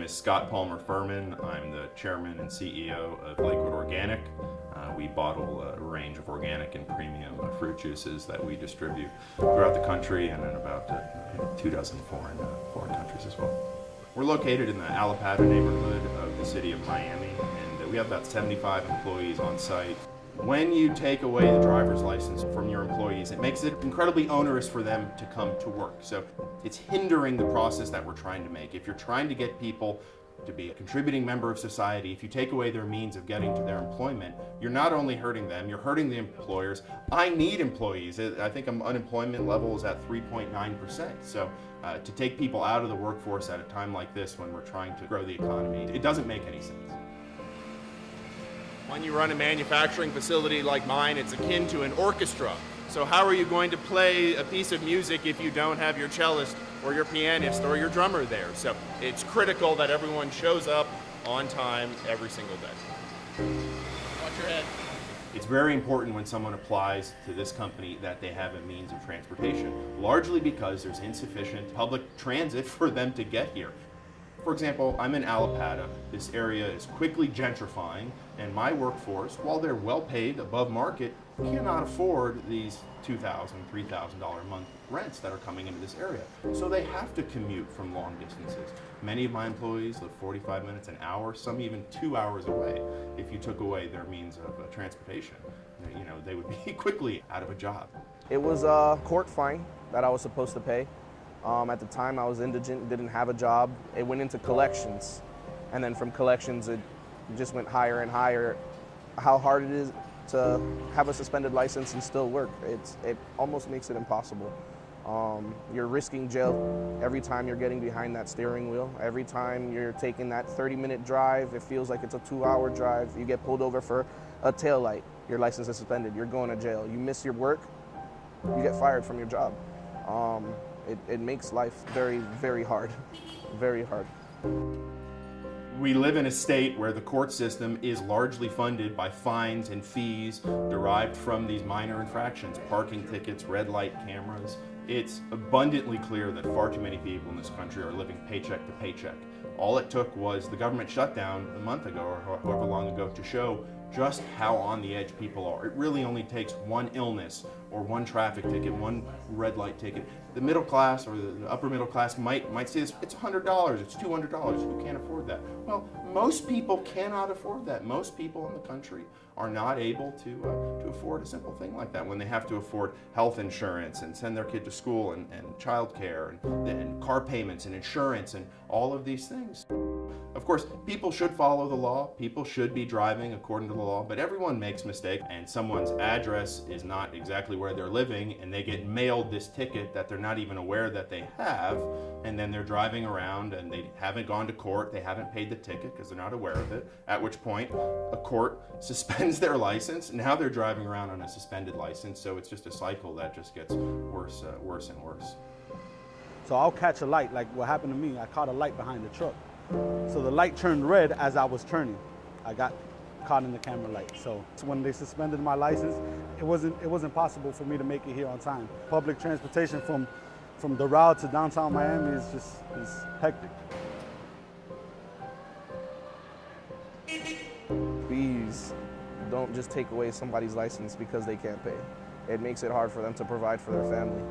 name is Scott Palmer Furman. I'm the chairman and CEO of Lakewood Organic. We bottle a range of organic and premium fruit juices that we distribute throughout the country and in about 24 foreign countries as well. We're located in the Allapattah neighborhood of the city of Miami, and we have about 75 employees on site. When you take away the driver's license from your employees, it makes it incredibly onerous for them to come to work. So it's hindering the process that we're trying to make. If you're trying to get people to be a contributing member of society, if you take away their means of getting to their employment, you're not only hurting them, you're hurting the employers. I need employees. I think unemployment level is at 3.9%. So to take people out of the workforce at a time like this when we're trying to grow the economy, it doesn't make any sense. When you run a manufacturing facility like mine, it's akin to an orchestra. So how are you going to play a piece of music if you don't have your cellist or your pianist or your drummer there? So it's critical that everyone shows up on time every single day. Watch your head. It's very important when someone applies to this company that they have a means of transportation, largely because there's insufficient public transit for them to get here. For example, I'm in Allapattah. This area is quickly gentrifying, and my workforce, while they're well paid above market, cannot afford these $2,000, $3,000 a month rents that are coming into this area. So they have to commute from long distances. Many of my employees live 45 minutes, an hour, some even 2 hours away. If you took away their means of transportation, they would be quickly out of a job. It was a court fine that I was supposed to pay. At the time, I was indigent, didn't have a job. It went into collections, and then from collections, it just went higher and higher. How hard it is to have a suspended license and still work. It almost makes it impossible. You're risking jail every time you're getting behind that steering wheel. Every time you're taking that 30-minute drive, it feels like it's a 2-hour drive. You get pulled over for a taillight, your license is suspended, you're going to jail. You miss your work, you get fired from your job. It makes life very, very hard, very hard. We live in a state where the court system is largely funded by fines and fees derived from these minor infractions, parking tickets, red light cameras. It's abundantly clear that far too many people in this country are living paycheck to paycheck. All it took was the government shutdown a month ago or however long ago to show just how on the edge people are. It really only takes one illness or one traffic ticket, one red light ticket. The middle class or the upper middle class might say this, it's $100, it's $200, who can't afford that? Well, most people cannot afford that. Most people in the country are not able to afford a simple thing like that when they have to afford health insurance and send their kid to school and child care and car payments and insurance and all of these things. Of course, people should follow the law. People should be driving according to the law, but everyone makes mistakes, and someone's address is not exactly where they're living, and they get mailed this ticket that they're not even aware that they have, and then they're driving around and they haven't gone to court, they haven't paid the ticket because they're not aware of it, at which point a court suspends their license, and now they're driving around on a suspended license, so it's just a cycle that just gets worse and worse. So I'll catch a light, like what happened to me, I caught a light behind the truck. So the light turned red as I was turning. I got caught in the camera light. So when they suspended my license, it wasn't possible for me to make it here on time. Public transportation from Doral to downtown Miami is hectic. Please don't just take away somebody's license because they can't pay. It makes it hard for them to provide for their family.